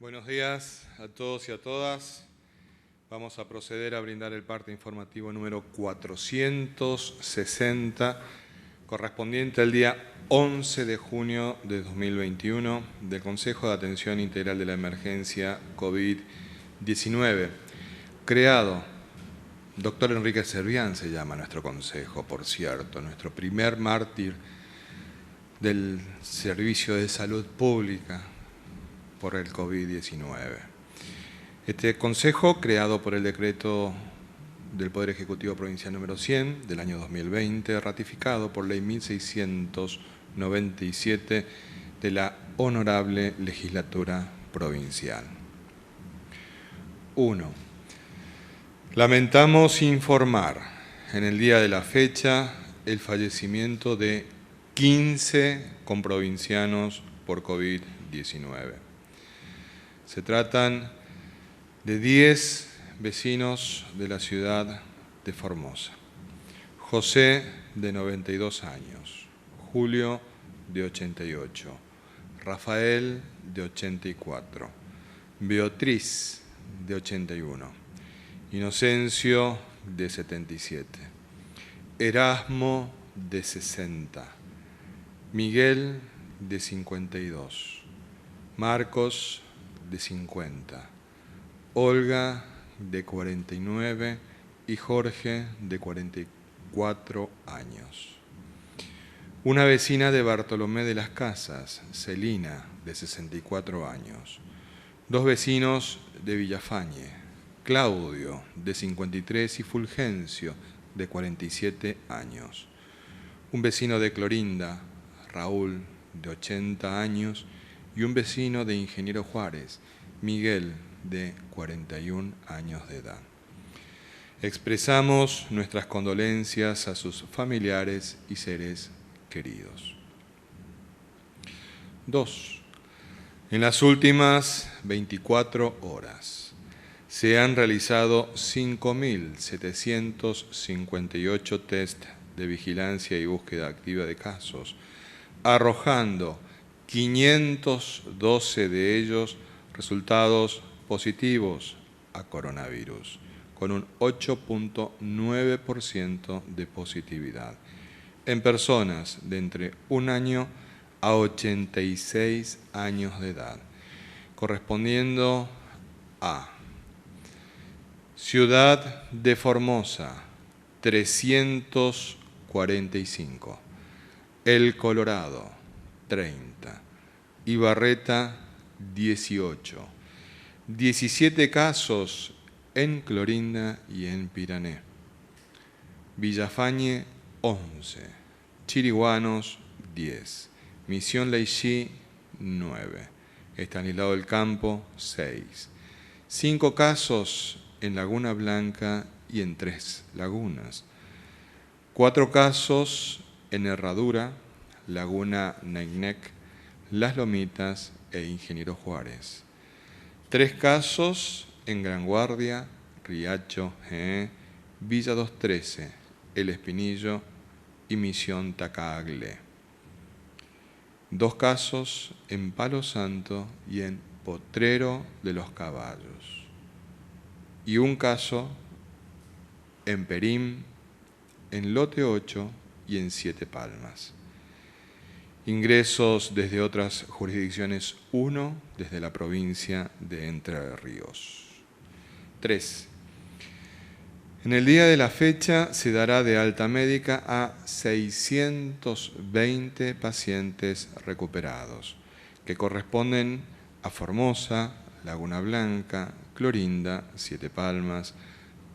Buenos días a todos y a todas. Vamos a proceder a brindar el parte informativo número 460, correspondiente al día 11 de junio de 2021 del Consejo de Atención Integral de la Emergencia COVID-19. Creado, doctor Enrique Servián se llama nuestro consejo, por cierto, nuestro primer mártir del Servicio de Salud Pública por el COVID-19. Este consejo, creado por el decreto del Poder Ejecutivo Provincial número 100 del año 2020, ratificado por ley 1697 de la Honorable Legislatura Provincial. 1. Lamentamos informar en el día de la fecha el fallecimiento de 15 comprovincianos por COVID-19. Se tratan de 10 vecinos de la ciudad de Formosa. José, de 92 años. Julio, de 88. Rafael, de 84. Beatriz, de 81. Inocencio, de 77. Erasmo, de 60. Miguel, de 52. Marcos, de 50. Olga, de 49, y Jorge, de 44 años. Una vecina de Bartolomé de las Casas, Celina, de 64 años. 2 vecinos de Villafañe, Claudio, de 53, y Fulgencio, de 47 años. Un vecino de Clorinda, Raúl, de 80 años, y un vecino de Ingeniero Juárez, Miguel, de 41 años de edad. Expresamos nuestras condolencias a sus familiares y seres queridos. 2. En las últimas 24 horas se han realizado 5.758 test de vigilancia y búsqueda activa de casos, arrojando 512 de ellos resultados positivos a coronavirus, con un 8.9% de positividad, en personas de entre 1 año a 86 años de edad, correspondiendo a Ciudad de Formosa, 345, El Colorado, 30, Ibarreta, 18, 17 casos en Clorinda y en Pirané, Villafañe, 11, Chiriguanos, 10, Misión Leixí, 9, Estanislao del Campo, 6, 5 casos en Laguna Blanca y en 3 lagunas, 4 casos en Herradura, Laguna Nainec, Las Lomitas e Ingeniero Juárez. 3 casos en Gran Guardia, Riacho, Villa 213, El Espinillo y Misión Tacagle. 2 casos en Palo Santo y en Potrero de los Caballos. Y 1 caso en Perim, en Lote 8 y en 7 Palmas. Ingresos desde otras jurisdicciones, 1 desde la provincia de Entre Ríos. 3. En el día de la fecha se dará de alta médica a 620 pacientes recuperados, que corresponden a Formosa, Laguna Blanca, Clorinda, 7 Palmas,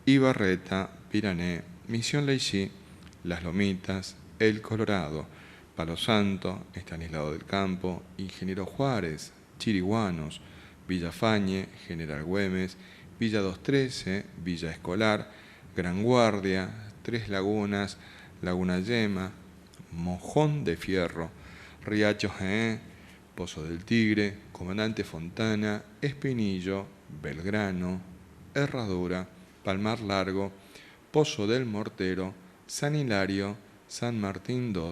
Ibarreta, Pirané, Misión Leixí, Las Lomitas, El Colorado, Palo Santo, Estanislao del Campo, Ingeniero Juárez, Chiriguanos, Villafañe, General Güemes, Villa 213, Villa Escolar, Gran Guardia, 3 Lagunas, Laguna Yema, Mojón de Fierro, Riacho, Pozo del Tigre, Comandante Fontana, Espinillo, Belgrano, Herradura, Palmar Largo, Pozo del Mortero, San Hilario, San Martín II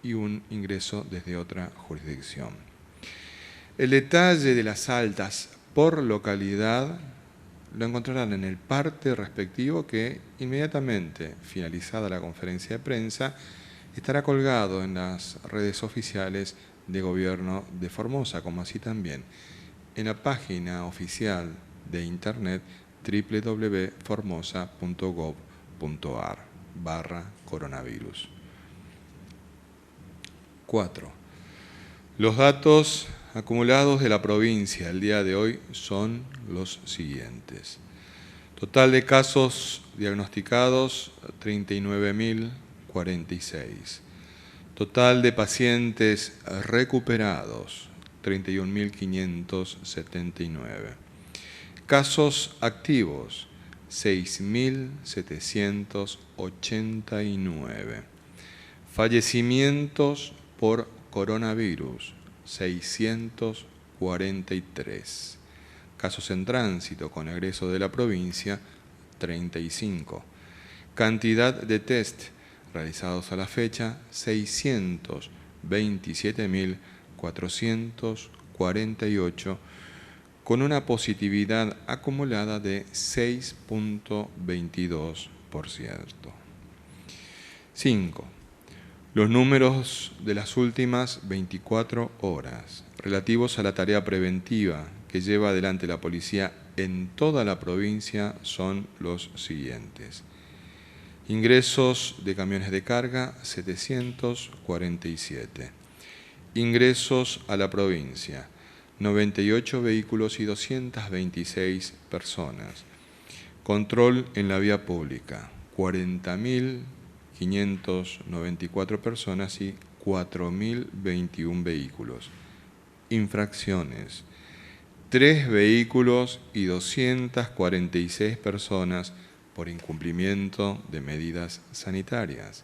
y un ingreso desde otra jurisdicción. El detalle de las altas por localidad lo encontrarán en el parte respectivo que inmediatamente finalizada la conferencia de prensa estará colgado en las redes oficiales de Gobierno de Formosa, como así también en la página oficial de internet www.formosa.gov.ar/coronavirus. 4. Los datos acumulados de la provincia el día de hoy son los siguientes. Total de casos diagnosticados, 39.046. Total de pacientes recuperados, 31.579. Casos activos, 6.789. Fallecimientos por coronavirus, 643. Casos en tránsito con egreso de la provincia, 35. Cantidad de test realizados a la fecha, 627.448, con una positividad acumulada de 6.22%. 5. Los números de las últimas 24 horas relativos a la tarea preventiva que lleva adelante la policía en toda la provincia son los siguientes. Ingresos de camiones de carga, 747. Ingresos a la provincia, 98 vehículos y 226 personas. Control en la vía pública, 40.594 personas y 4.021 vehículos. Infracciones, 3 vehículos y 246 personas por incumplimiento de medidas sanitarias.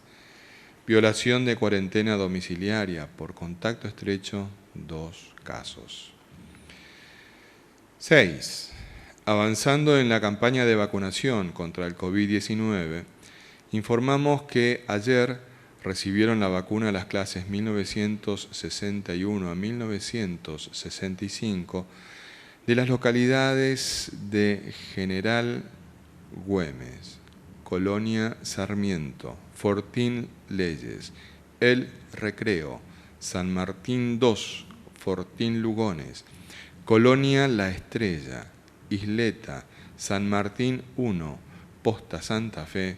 Violación de cuarentena domiciliaria por contacto estrecho, 2 casos. 6. Avanzando en la campaña de vacunación contra el COVID-19, informamos que ayer recibieron la vacuna las clases 1961 a 1965 de las localidades de General Güemes, Colonia Sarmiento, Fortín Leyes, El Recreo, San Martín II, Fortín Lugones, Colonia La Estrella, Isleta, San Martín I, Posta Santa Fe,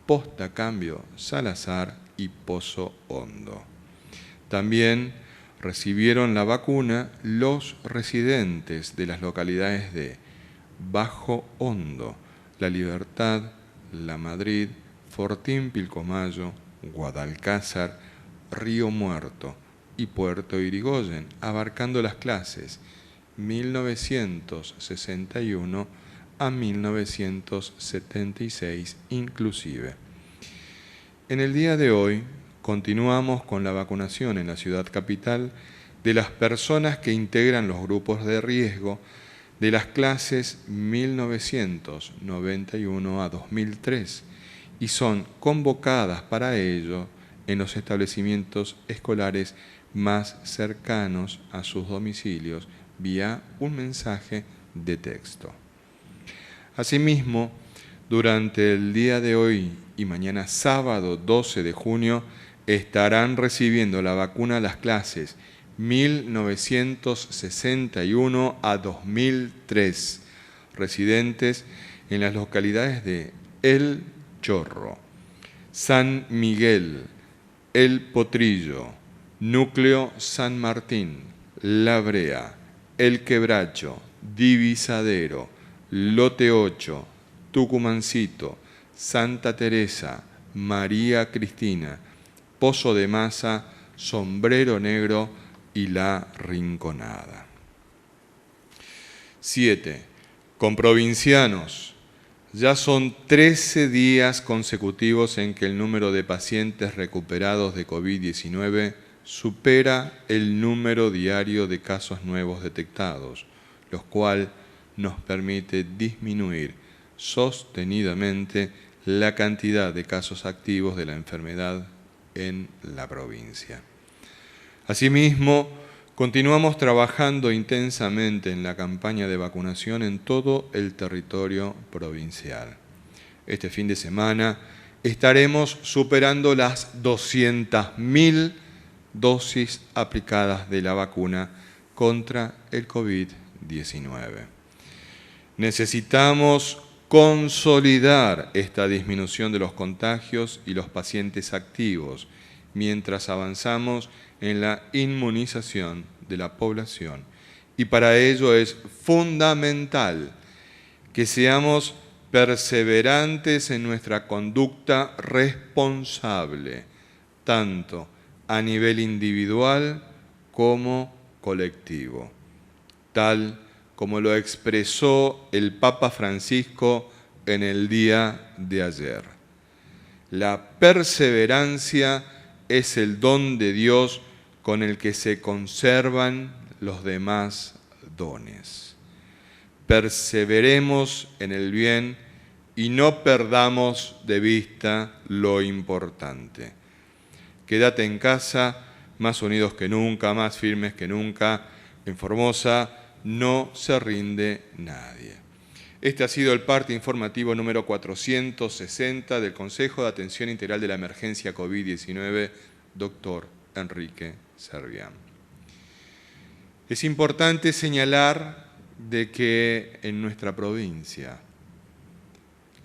Posta Cambio Salazar y Pozo Hondo. También recibieron la vacuna los residentes de las localidades de Bajo Hondo, La Libertad, La Madrid, Fortín Pilcomayo, Guadalcázar, Río Muerto y Puerto Irigoyen, abarcando las clases 1961 a 1976 inclusive. En el día de hoy continuamos con la vacunación en la ciudad capital de las personas que integran los grupos de riesgo de las clases 1991 a 2003 y son convocadas para ello en los establecimientos escolares más cercanos a sus domicilios vía un mensaje de texto. Asimismo, durante el día de hoy y mañana sábado 12 de junio estarán recibiendo la vacuna las clases 1961 a 2003, residentes en las localidades de El Chorro, San Miguel, El Potrillo, Núcleo San Martín, La Brea, El Quebracho, Divisadero, Lote 8, Tucumancito, Santa Teresa, María Cristina, Pozo de Masa, Sombrero Negro y La Rinconada. 7. Con provincianos. Ya son 13 días consecutivos en que el número de pacientes recuperados de COVID-19 supera el número diario de casos nuevos detectados, lo cual nos permite disminuir sostenidamente la cantidad de casos activos de la enfermedad en la provincia. Asimismo, Continuamos trabajando intensamente en la campaña de vacunación en todo el territorio provincial. Este fin de semana estaremos superando las 200.000 dosis aplicadas de la vacuna contra el COVID-19. Necesitamos consolidar esta disminución de los contagios y los pacientes activos mientras avanzamos en la inmunización de la población. Y para ello es fundamental que seamos perseverantes en nuestra conducta responsable, tanto a nivel individual como colectivo, tal como lo expresó el Papa Francisco en el día de ayer. La perseverancia es el don de Dios con el que se conservan los demás dones. Perseveremos en el bien y no perdamos de vista lo importante. Quédate en casa, más unidos que nunca, más firmes que nunca. En Formosa no se rinde nadie. Este ha sido el parte informativo número 460 del Consejo de Atención Integral de la Emergencia COVID-19, doctor Enrique Servián. Es importante señalar de que en nuestra provincia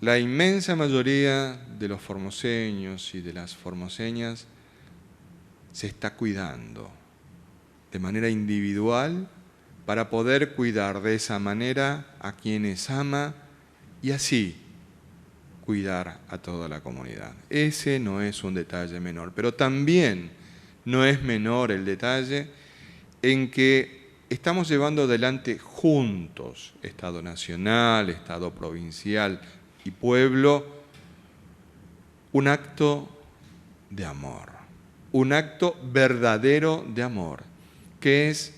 la inmensa mayoría de los formoseños y de las formoseñas se está cuidando de manera individual para poder cuidar de esa manera a quienes ama y así cuidar a toda la comunidad. Ese no es un detalle menor, pero también no es menor el detalle en que estamos llevando adelante juntos, Estado Nacional, Estado Provincial y Pueblo, un acto de amor, un acto verdadero de amor, que es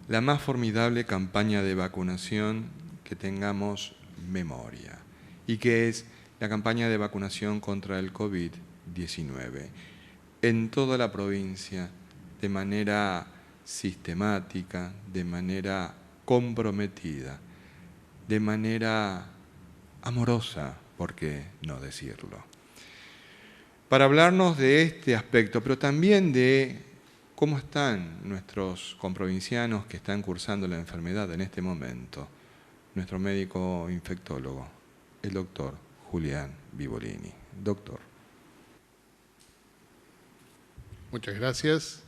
la más formidable campaña de vacunación que tengamos memoria y que es la campaña de vacunación contra el COVID-19 en toda la provincia de manera sistemática, de manera comprometida, de manera amorosa, ¿por qué no decirlo? Para hablarnos de este aspecto, pero también de cómo están nuestros comprovincianos que están cursando la enfermedad en este momento, nuestro médico infectólogo, el doctor Julián Vivolini. Doctor. Muchas gracias.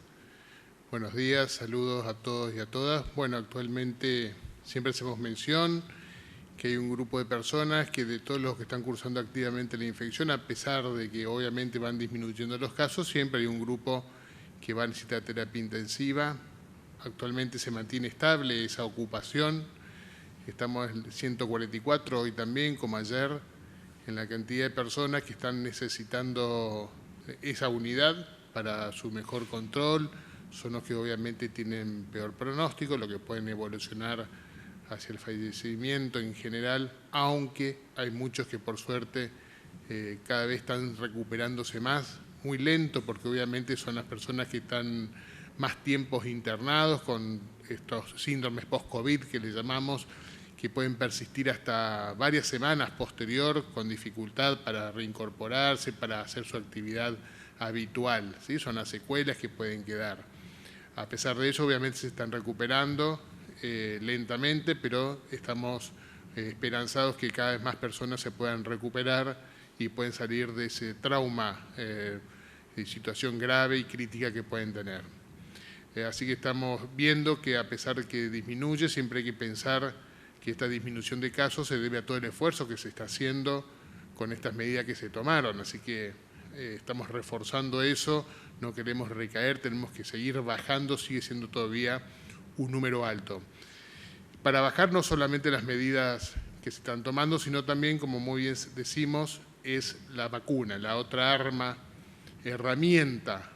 Buenos días, saludos a todos y a todas. Bueno, actualmente siempre hacemos mención que hay un grupo de personas que de todos los que están cursando activamente la infección, a pesar de que obviamente van disminuyendo los casos, siempre hay un grupo que va a necesitar terapia intensiva. Actualmente se mantiene estable esa ocupación. Estamos en 144 hoy también, como ayer, en la cantidad de personas que están necesitando esa unidad para su mejor control. Son los que obviamente tienen peor pronóstico, los que pueden evolucionar hacia el fallecimiento en general, aunque hay muchos que por suerte cada vez están recuperándose más, muy lento, porque obviamente son las personas que están más tiempos internados con estos síndromes post-COVID que le llamamos, que pueden persistir hasta varias semanas posterior con dificultad para reincorporarse, para hacer su actividad habitual, ¿sí? Son las secuelas que pueden quedar. A pesar de eso, obviamente se están recuperando lentamente, pero estamos esperanzados que cada vez más personas se puedan recuperar y pueden salir de ese trauma, de situación grave y crítica que pueden tener. Así que estamos viendo que a pesar de que disminuye, siempre hay que pensar que esta disminución de casos se debe a todo el esfuerzo que se está haciendo con estas medidas que se tomaron. Así que estamos reforzando eso, no queremos recaer, tenemos que seguir bajando, sigue siendo todavía un número alto. Para bajar no solamente las medidas que se están tomando, sino también, como muy bien decimos, es la vacuna, la otra arma, herramienta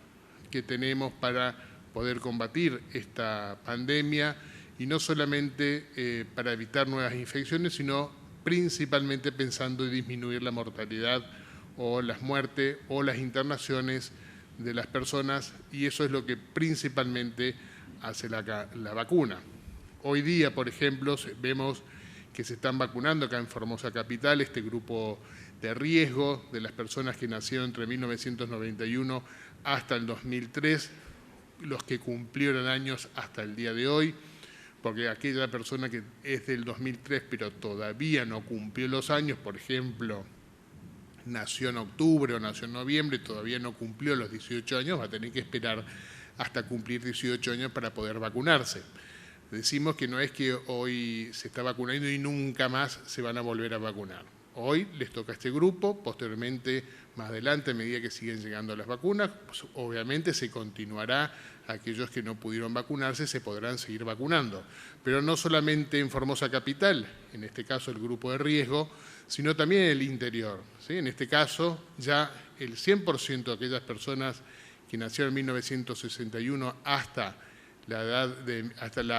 que tenemos para poder combatir esta pandemia y no solamente para evitar nuevas infecciones, sino principalmente pensando en disminuir la mortalidad o las muertes o las internaciones de las personas, y eso es lo que principalmente hace la vacuna. Hoy día, por ejemplo, vemos que se están vacunando acá en Formosa Capital este grupo de riesgo de las personas que nacieron entre 1991 hasta el 2003, los que cumplieron años hasta el día de hoy, porque aquella persona que es del 2003 pero todavía no cumplió los años, por ejemplo, nació en octubre o nació en noviembre, todavía no cumplió los 18 años, va a tener que esperar hasta cumplir 18 años para poder vacunarse. Decimos que no es que hoy se está vacunando y nunca más se van a volver a vacunar. Hoy les toca a este grupo, posteriormente, más adelante, a medida que siguen llegando las vacunas, pues obviamente se continuará, aquellos que no pudieron vacunarse se podrán seguir vacunando. Pero no solamente en Formosa Capital, en este caso el grupo de riesgo, sino también en el interior, ¿sí? En este caso, ya el 100% de aquellas personas que nacieron en 1961 hasta el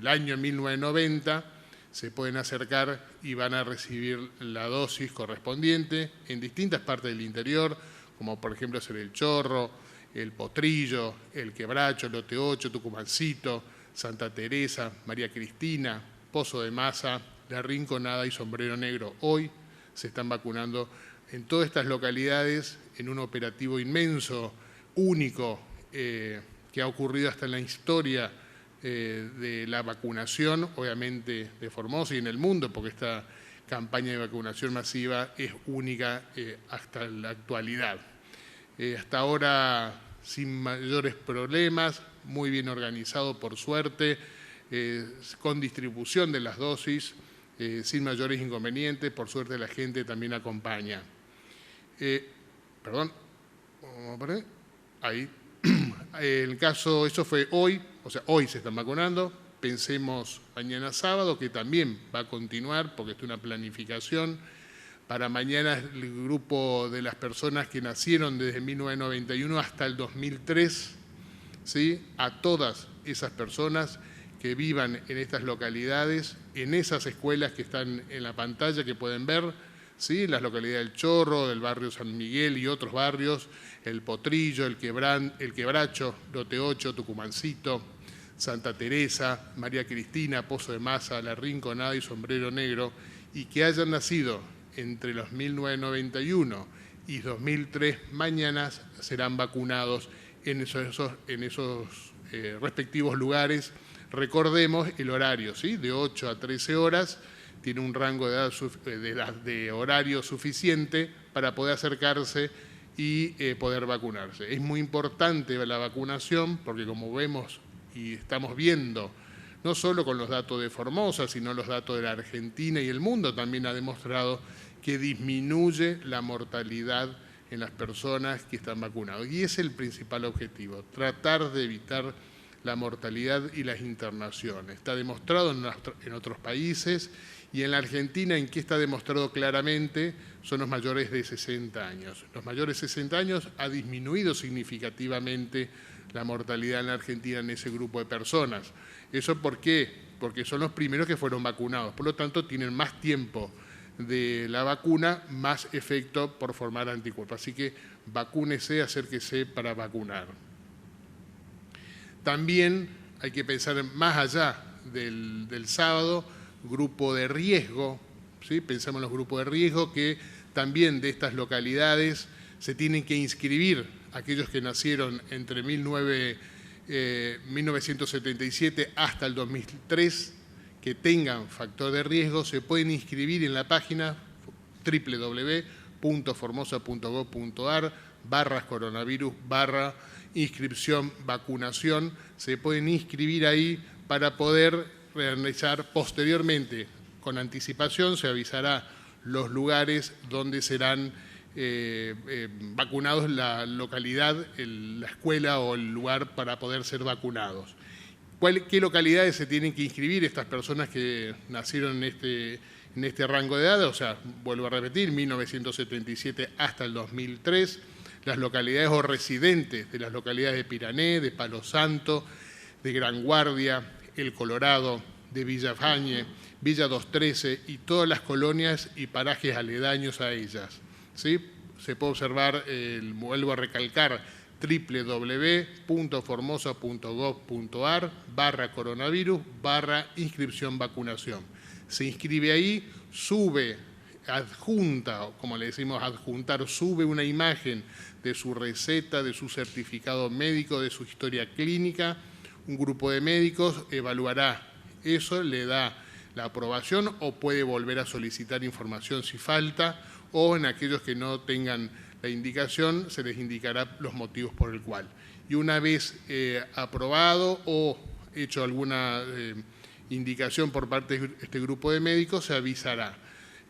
año 1990, se pueden acercar y van a recibir la dosis correspondiente en distintas partes del interior, como por ejemplo ser el Chorro, el Potrillo, el Quebracho, el Lote 8, Tucumancito, Santa Teresa, María Cristina, Pozo de Masa, La Rinconada y Sombrero Negro. Hoy se están vacunando en todas estas localidades en un operativo inmenso, único, que ha ocurrido hasta en la historia de la vacunación, obviamente de Formosa y en el mundo, porque esta campaña de vacunación masiva es única hasta la actualidad. Hasta ahora sin mayores problemas, muy bien organizado por suerte, con distribución de las dosis, sin mayores inconvenientes, por suerte la gente también acompaña. Ahí. El caso, eso fue hoy, o sea, hoy se están vacunando, pensemos mañana sábado, que también va a continuar, porque es una planificación. Para mañana el grupo de las personas que nacieron desde 1991 hasta el 2003, ¿sí? A todas esas personas que vivan en estas localidades, en esas escuelas que están en la pantalla que pueden ver, ¿sí? Las localidades del Chorro, del barrio San Miguel y otros barrios, el Potrillo, el Quebracho, Lote 8, Tucumancito, Santa Teresa, María Cristina, Pozo de Masa, La Rinconada y Sombrero Negro, y que hayan nacido entre los 1991 y 2003, mañana serán vacunados en esos respectivos lugares. Recordemos el horario, ¿sí? De 8 a 13 horas, tiene un rango de horario suficiente para poder acercarse y poder vacunarse. Es muy importante la vacunación porque, como vemos y estamos viendo, no solo con los datos de Formosa, sino los datos de la Argentina y el mundo, también ha demostrado que disminuye la mortalidad en las personas que están vacunadas. Y es el principal objetivo, tratar de evitar la mortalidad y las internaciones. Está demostrado en otros países y en la Argentina, en que está demostrado claramente, son los mayores de 60 años. Los mayores de 60 años ha disminuido significativamente la mortalidad en la Argentina en ese grupo de personas. ¿Eso por qué? Porque son los primeros que fueron vacunados, por lo tanto tienen más tiempo de la vacuna, más efecto por formar anticuerpos. Así que vacúnese, acérquese para vacunar. También hay que pensar más allá del sábado, grupo de riesgo, ¿sí? Pensamos en los grupos de riesgo que también de estas localidades se tienen que inscribir aquellos que nacieron entre 1977 hasta el 2003, que tengan factor de riesgo, se pueden inscribir en la página www.formosa.gov.ar/coronavirus/inscripción vacunación. Se pueden inscribir ahí para poder realizar posteriormente, con anticipación, se avisará los lugares donde serán vacunados, la localidad, la escuela o el lugar para poder ser vacunados. ¿Qué localidades se tienen que inscribir estas personas que nacieron en este rango de edad? O sea, vuelvo a repetir, 1977 hasta el 2003, las localidades o residentes de las localidades de Pirané, de Palo Santo, de Gran Guardia, El Colorado, de Villa Fañe, Villa 213 y todas las colonias y parajes aledaños a ellas, ¿sí? Se puede observar, vuelvo a recalcar, www.formosa.gov.ar/coronavirus/inscripción vacunación. Se inscribe ahí, sube, adjunta, o como le decimos adjuntar, sube una imagen de su receta, de su certificado médico, de su historia clínica. Un grupo de médicos evaluará eso, le da la aprobación o puede volver a solicitar información si falta, o en aquellos que no tengan la indicación se les indicará los motivos por el cual. Y una vez aprobado o hecho alguna indicación por parte de este grupo de médicos, se avisará.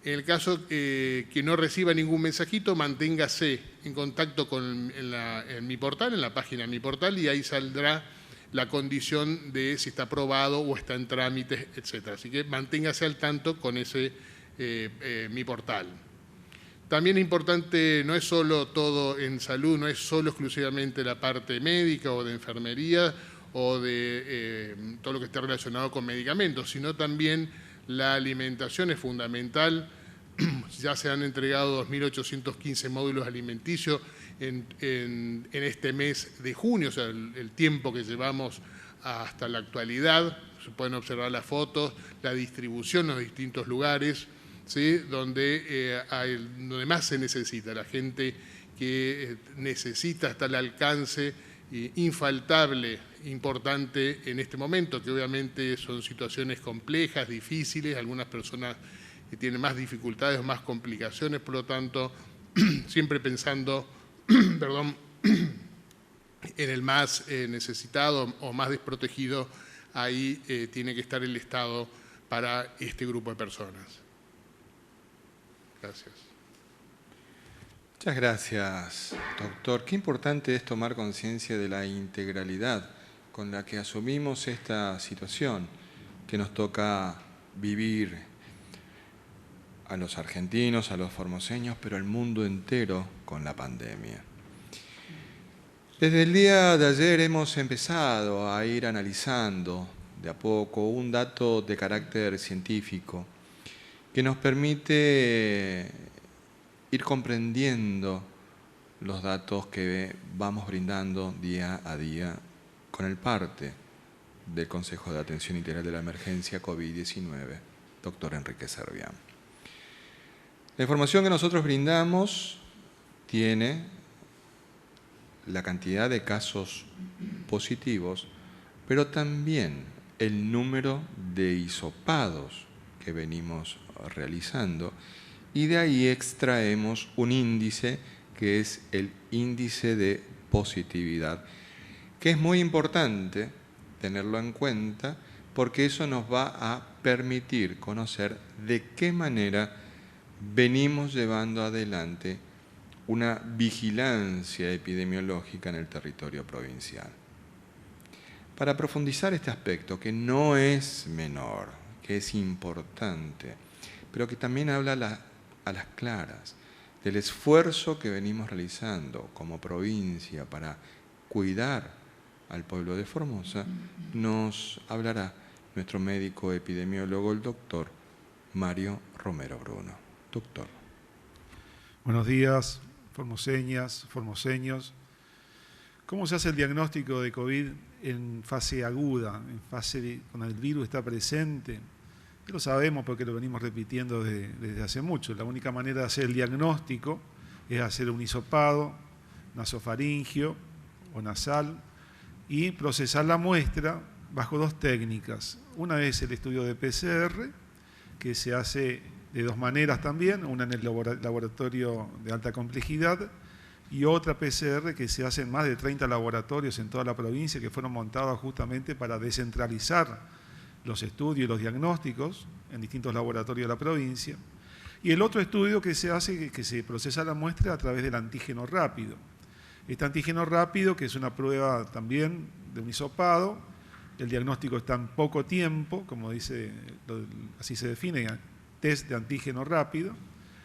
En el caso que no reciba ningún mensajito, manténgase en contacto en mi portal, en la página de mi portal, y ahí saldrá la condición de si está aprobado o está en trámites, etc. Así que manténgase al tanto con ese mi portal. También es importante, no es solo todo en salud, no es solo exclusivamente la parte médica o de enfermería o de todo lo que esté relacionado con medicamentos, sino también la alimentación es fundamental. Ya se han entregado 2.815 módulos alimenticios en este mes de junio, o sea, el tiempo que llevamos hasta la actualidad. Se pueden observar las fotos, la distribución en los distintos lugares, ¿sí? donde más se necesita. La gente que necesita está al alcance infaltable, importante en este momento, que obviamente son situaciones complejas, difíciles, algunas personas que tienen más dificultades o más complicaciones, por lo tanto, siempre pensando perdón, en el más necesitado o más desprotegido, ahí tiene que estar el Estado para este grupo de personas. Gracias. Muchas gracias, doctor. Qué importante es tomar conciencia de la integralidad con la que asumimos esta situación que nos toca vivir a los argentinos, a los formoseños, pero al mundo entero con la pandemia. Desde el día de ayer hemos empezado a ir analizando de a poco un dato de carácter científico que nos permite ir comprendiendo los datos que vamos brindando día a día con el parte del Consejo de Atención Integral de la Emergencia COVID-19, doctor Enrique Servián. La información que nosotros brindamos tiene la cantidad de casos positivos, pero también el número de hisopados que venimos realizando, y de ahí extraemos un índice que es el índice de positividad, que es muy importante tenerlo en cuenta porque eso nos va a permitir conocer de qué manera venimos llevando adelante una vigilancia epidemiológica en el territorio provincial. Para profundizar este aspecto, que no es menor, que es importante, pero que también habla a las claras del esfuerzo que venimos realizando como provincia para cuidar al pueblo de Formosa, nos hablará nuestro médico epidemiólogo, el doctor Mario Romero Bruno. Doctor. Buenos días, formoseñas, formoseños. ¿Cómo se hace el diagnóstico de COVID en fase aguda, en fase cuando el virus está presente? Lo sabemos porque lo venimos repitiendo desde hace mucho. La única manera de hacer el diagnóstico es hacer un hisopado nasofaringio o nasal y procesar la muestra bajo dos técnicas. Una es el estudio de PCR, que se hace de dos maneras también, una en el laboratorio de alta complejidad y otra PCR que se hace en más de 30 laboratorios en toda la provincia que fueron montados justamente para descentralizar los estudios y los diagnósticos en distintos laboratorios de la provincia. Y el otro estudio que se hace, que se procesa la muestra a través del antígeno rápido. Este antígeno rápido, que es una prueba también de un hisopado, el diagnóstico está en poco tiempo, como dice, así se define, test de antígeno rápido,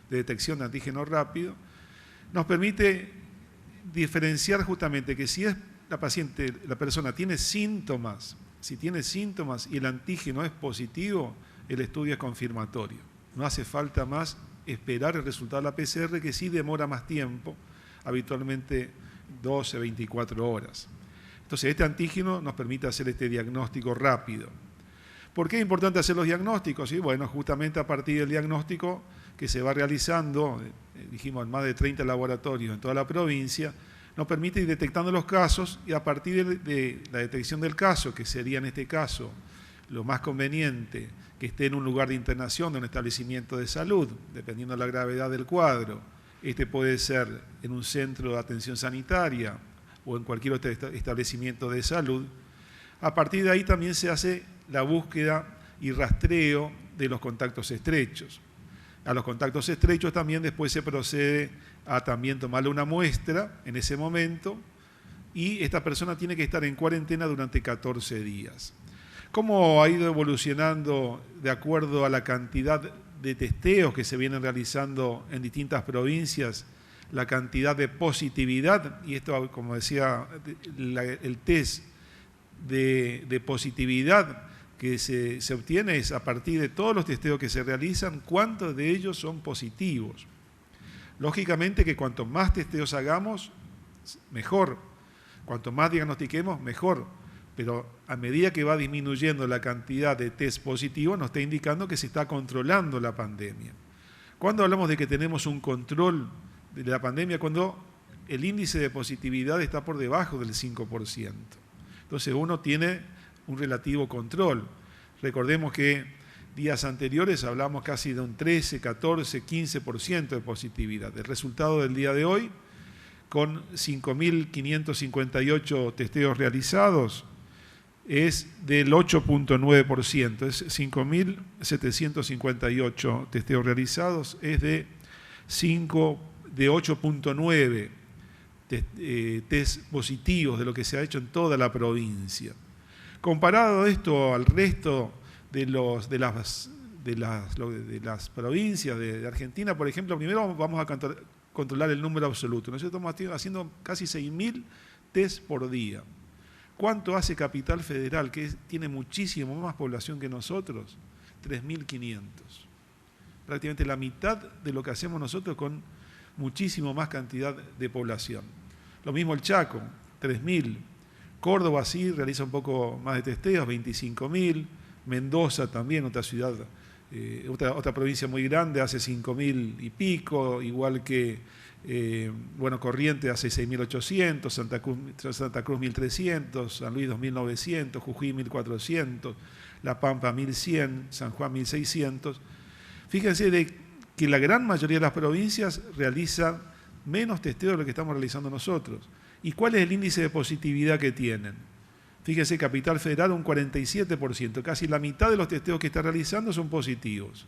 de detección de antígeno rápido, nos permite diferenciar justamente que si es la persona tiene síntomas, si tiene síntomas y el antígeno es positivo, el estudio es confirmatorio. No hace falta más esperar el resultado de la PCR, que sí demora más tiempo. Habitualmente 12, 24 horas. Entonces, este antígeno nos permite hacer este diagnóstico rápido. ¿Por qué es importante hacer los diagnósticos? Y bueno, justamente a partir del diagnóstico que se va realizando, dijimos en más de 30 laboratorios en toda la provincia, nos permite ir detectando los casos y a partir de la detección del caso, que sería en este caso lo más conveniente, que esté en un lugar de internación de un establecimiento de salud, dependiendo de la gravedad del cuadro. Este puede ser en un centro de atención sanitaria o en cualquier otro establecimiento de salud. A partir de ahí también se hace la búsqueda y rastreo de los contactos estrechos. A los contactos estrechos también después se procede a también tomarle una muestra en ese momento y esta persona tiene que estar en cuarentena durante 14 días. ¿Cómo ha ido evolucionando de acuerdo a la cantidad de testeos que se vienen realizando en distintas provincias, la cantidad de positividad? Y esto, como decía, el test de positividad que se obtiene es a partir de todos los testeos que se realizan, cuántos de ellos son positivos. Lógicamente que cuanto más testeos hagamos, mejor. Cuanto más diagnostiquemos, mejor. Pero a medida que va disminuyendo la cantidad de test positivos, nos está indicando que se está controlando la pandemia. ¿Cuándo hablamos de que tenemos un control de la pandemia? Cuando el índice de positividad está por debajo del 5%. Entonces uno tiene un relativo control. Recordemos que días anteriores hablamos casi de un 13, 14, 15% de positividad. El resultado del día de hoy, con 5.558 testeos realizados, es del 8.9%, es 5.758 testeos realizados, es de 8.9 test positivos de lo que se ha hecho en toda la provincia. Comparado esto al resto de las provincias de Argentina, por ejemplo, primero vamos a controlar el número absoluto. Nosotros estamos haciendo casi 6.000 test por día. ¿Cuánto hace Capital Federal, que tiene muchísimo más población que nosotros? 3.500. Prácticamente la mitad de lo que hacemos nosotros con muchísimo más cantidad de población. Lo mismo el Chaco, 3.000. Córdoba sí realiza un poco más de testeos, 25.000. Mendoza también, otra ciudad, otra provincia muy grande, hace 5.000 y pico, igual que Corrientes hace 6.800, Santa Cruz 1.300, San Luis 2.900, Jujuy 1.400, La Pampa 1.100, San Juan 1.600. Fíjense que la gran mayoría de las provincias realizan menos testeos de lo que estamos realizando nosotros. ¿Y cuál es el índice de positividad que tienen? Fíjense, Capital Federal un 47%, casi la mitad de los testeos que está realizando son positivos.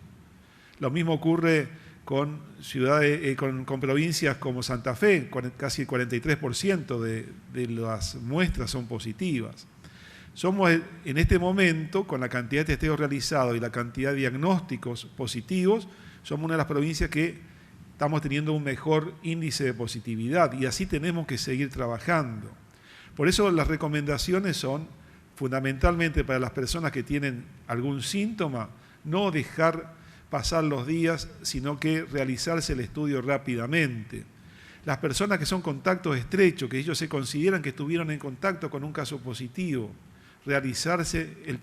Lo mismo ocurre con ciudades, con provincias como Santa Fe, casi el 43% de las muestras son positivas. Somos en este momento, con la cantidad de testeos realizados y la cantidad de diagnósticos positivos, somos una de las provincias que estamos teniendo un mejor índice de positividad y así tenemos que seguir trabajando. Por eso las recomendaciones son fundamentalmente para las personas que tienen algún síntoma, no dejar pasar los días, sino que realizarse el estudio rápidamente. Las personas que son contactos estrechos, que ellos se consideran que estuvieron en contacto con un caso positivo, realizarse el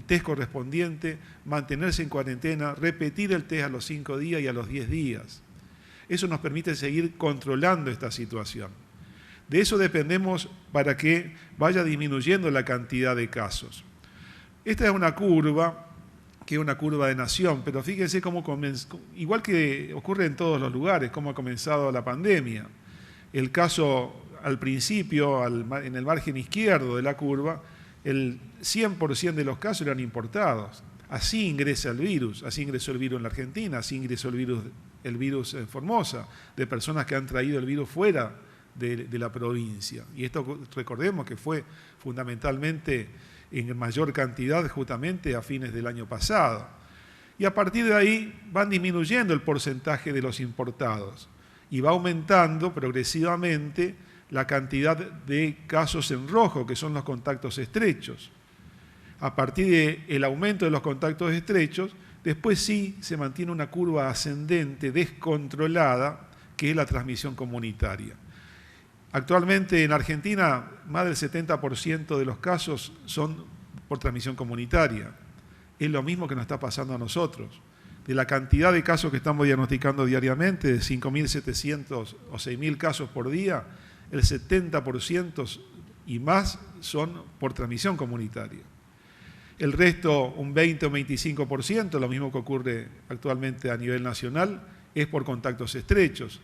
test correspondiente, mantenerse en cuarentena, repetir el test a los 5 días y a los 10 días. Eso nos permite seguir controlando esta situación. De eso dependemos para que vaya disminuyendo la cantidad de casos. Esta es una curva, que es una curva de nación, pero fíjense cómo comenzó, igual que ocurre en todos los lugares, cómo ha comenzado la pandemia. El caso al principio, en el margen izquierdo de la curva, el 100% de los casos eran importados. Así ingresa el virus, así ingresó el virus en la Argentina, así ingresó el virus en Formosa, de personas que han traído el virus fuera de la provincia. Y esto recordemos que fue fundamentalmente en mayor cantidad justamente a fines del año pasado. Y a partir de ahí van disminuyendo el porcentaje de los importados y va aumentando progresivamente la cantidad de casos en rojo, que son los contactos estrechos. A partir del aumento de los contactos estrechos, después sí se mantiene una curva ascendente descontrolada, que es la transmisión comunitaria. Actualmente en Argentina más del 70% de los casos son por transmisión comunitaria. Es lo mismo que nos está pasando a nosotros. De la cantidad de casos que estamos diagnosticando diariamente, de 5.700 o 6.000 casos por día, el 70% y más son por transmisión comunitaria. El resto, un 20 o 25%, lo mismo que ocurre actualmente a nivel nacional, es por contactos estrechos.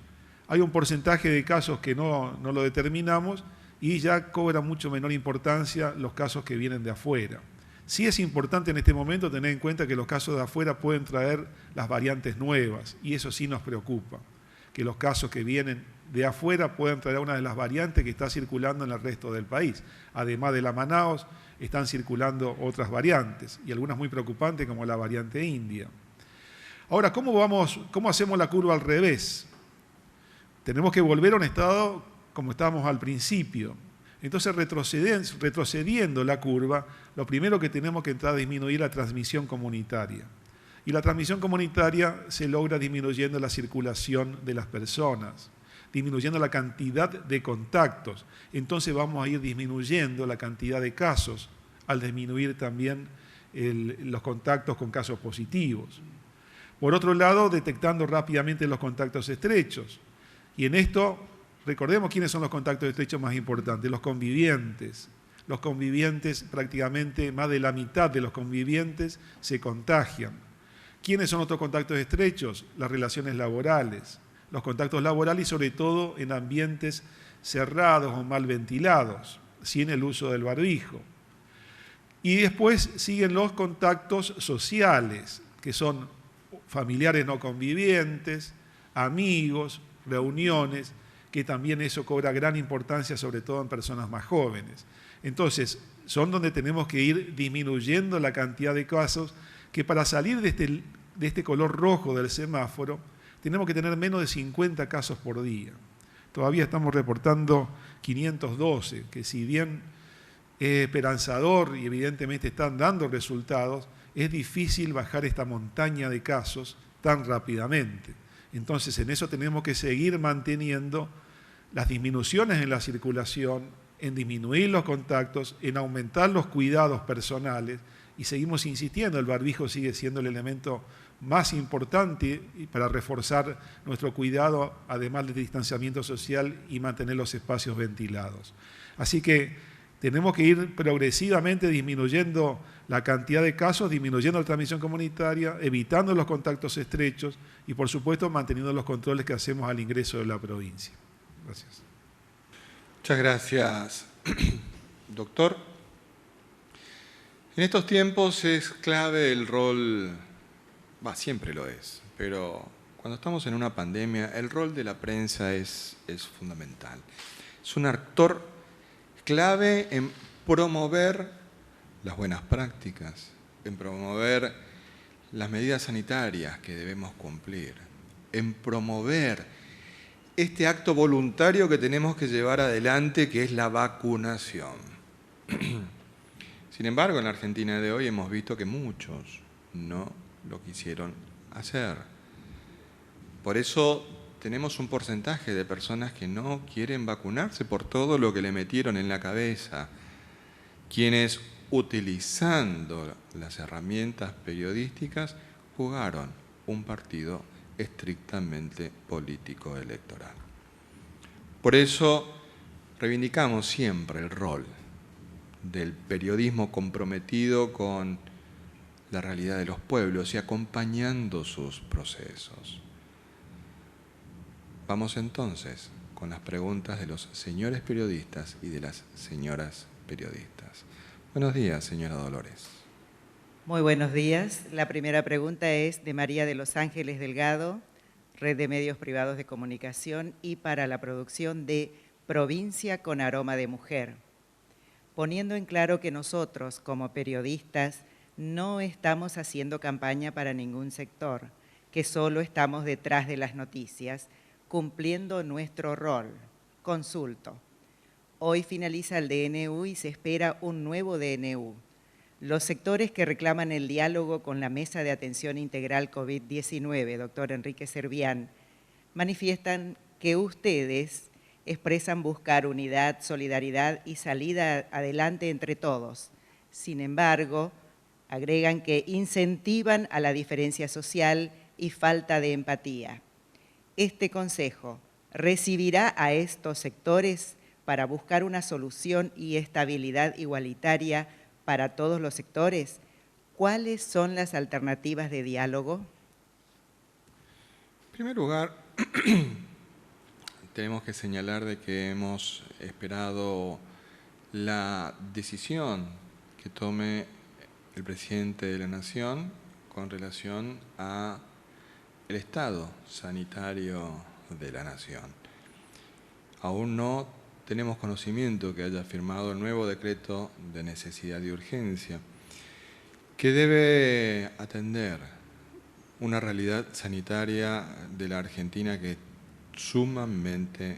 Hay un porcentaje de casos que no lo determinamos y ya cobra mucho menor importancia los casos que vienen de afuera. Sí es importante en este momento tener en cuenta que los casos de afuera pueden traer las variantes nuevas y eso sí nos preocupa, que los casos que vienen de afuera pueden traer una de las variantes que está circulando en el resto del país. Además de la Manaos, están circulando otras variantes y algunas muy preocupantes como la variante india. Ahora, ¿cómo hacemos la curva al revés? Tenemos que volver a un estado como estábamos al principio. Entonces, retrocediendo la curva, lo primero que tenemos que entrar a disminuir la transmisión comunitaria. Y la transmisión comunitaria se logra disminuyendo la circulación de las personas, disminuyendo la cantidad de contactos. Entonces vamos a ir disminuyendo la cantidad de casos al disminuir también los contactos con casos positivos. Por otro lado, detectando rápidamente los contactos estrechos. Y en esto, recordemos quiénes son los contactos estrechos más importantes, los convivientes. Los convivientes, prácticamente más de la mitad de los convivientes se contagian. ¿Quiénes son otros contactos estrechos? Las relaciones laborales. Los contactos laborales y sobre todo en ambientes cerrados o mal ventilados, sin el uso del barbijo. Y después siguen los contactos sociales, que son familiares no convivientes, amigos, reuniones, que también eso cobra gran importancia, sobre todo en personas más jóvenes. Entonces, son donde tenemos que ir disminuyendo la cantidad de casos, que para salir de este color rojo del semáforo, tenemos que tener menos de 50 casos por día. Todavía estamos reportando 512, que si bien es esperanzador y evidentemente están dando resultados, es difícil bajar esta montaña de casos tan rápidamente. Entonces, en eso tenemos que seguir manteniendo las disminuciones en la circulación, en disminuir los contactos, en aumentar los cuidados personales y seguimos insistiendo, el barbijo sigue siendo el elemento más importante para reforzar nuestro cuidado, además del distanciamiento social y mantener los espacios ventilados. Así que tenemos que ir progresivamente disminuyendo la cantidad de casos, disminuyendo la transmisión comunitaria, evitando los contactos estrechos y, por supuesto, manteniendo los controles que hacemos al ingreso de la provincia. Gracias. Muchas gracias, doctor. En estos tiempos es clave el rol, siempre lo es, pero cuando estamos en una pandemia, el rol de la prensa es fundamental. Es un actor clave en promover las buenas prácticas, en promover las medidas sanitarias que debemos cumplir, en promover este acto voluntario que tenemos que llevar adelante, que es la vacunación. Sin embargo, en la Argentina de hoy hemos visto que muchos no lo quisieron hacer. Por eso tenemos un porcentaje de personas que no quieren vacunarse por todo lo que le metieron en la cabeza, quienes, utilizando las herramientas periodísticas, jugaron un partido estrictamente político electoral. Por eso reivindicamos siempre el rol del periodismo comprometido con la realidad de los pueblos y acompañando sus procesos. Vamos entonces con las preguntas de los señores periodistas y de las señoras periodistas. Buenos días, señora Dolores. Muy buenos días. La primera pregunta es de María de Los Ángeles Delgado, Red de Medios Privados de Comunicación y para la producción de Provincia con Aroma de Mujer. Poniendo en claro que nosotros, como periodistas, no estamos haciendo campaña para ningún sector, que solo estamos detrás de las noticias, cumpliendo nuestro rol. Consulto. Hoy finaliza el DNU y se espera un nuevo DNU. Los sectores que reclaman el diálogo con la Mesa de Atención Integral COVID-19, doctor Enrique Servián, manifiestan que ustedes expresan buscar unidad, solidaridad y salida adelante entre todos. Sin embargo, agregan que incentivan a la diferencia social y falta de empatía. Este Consejo recibirá a estos sectores para buscar una solución y estabilidad igualitaria para todos los sectores. ¿Cuáles son las alternativas de diálogo? En primer lugar, tenemos que señalar de que hemos esperado la decisión que tome el presidente de la Nación con relación al estado sanitario de la Nación. Aún no tenemos conocimiento que haya firmado el nuevo decreto de necesidad y urgencia, que debe atender una realidad sanitaria de la Argentina que es sumamente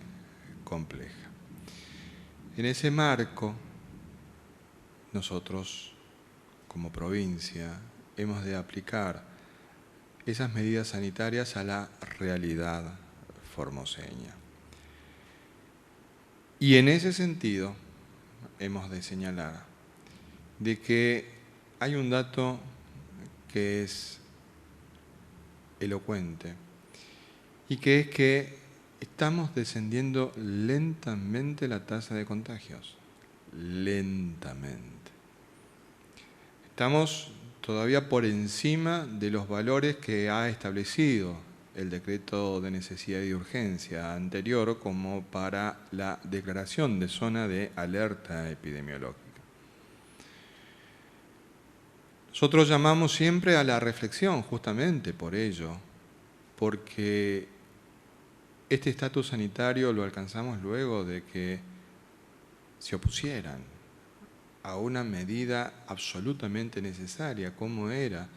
compleja. En ese marco, nosotros, como provincia, hemos de aplicar esas medidas sanitarias a la realidad formoseña. Y en ese sentido, hemos de señalar de que hay un dato que es elocuente y que es que estamos descendiendo lentamente la tasa de contagios. Lentamente. Estamos todavía por encima de los valores que ha establecido el decreto de necesidad y urgencia anterior como para la declaración de zona de alerta epidemiológica. Nosotros llamamos siempre a la reflexión justamente por ello, porque este estatus sanitario lo alcanzamos luego de que se opusieran a una medida absolutamente necesaria, como era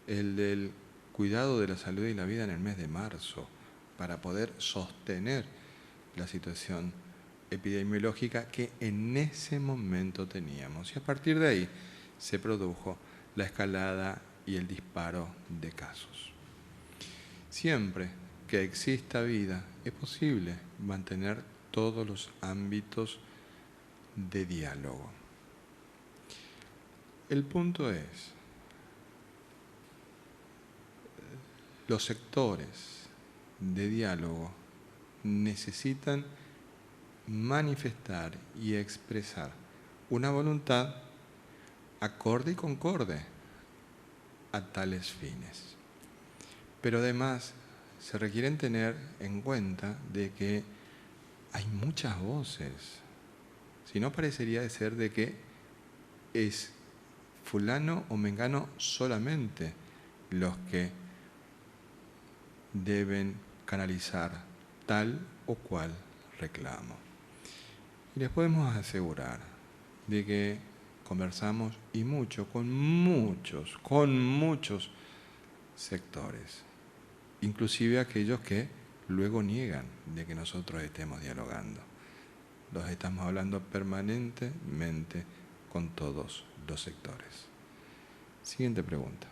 el del cuidado de la salud y la vida en el mes de marzo, para poder sostener la situación epidemiológica que en ese momento teníamos. Y a partir de ahí se produjo la escalada y el disparo de casos. Siempre que exista vida, es posible mantener todos los ámbitos de diálogo. El punto es, los sectores de diálogo necesitan manifestar y expresar una voluntad acorde y concorde a tales fines. Pero además se requieren tener en cuenta de que hay muchas voces. Si no, parecería de ser de que es fulano o mengano solamente los que deben canalizar tal o cual reclamo. Y les podemos asegurar de que conversamos y mucho con muchos sectores, inclusive aquellos que luego niegan de que nosotros estemos dialogando. Los estamos hablando permanentemente con todos los sectores. Siguiente pregunta.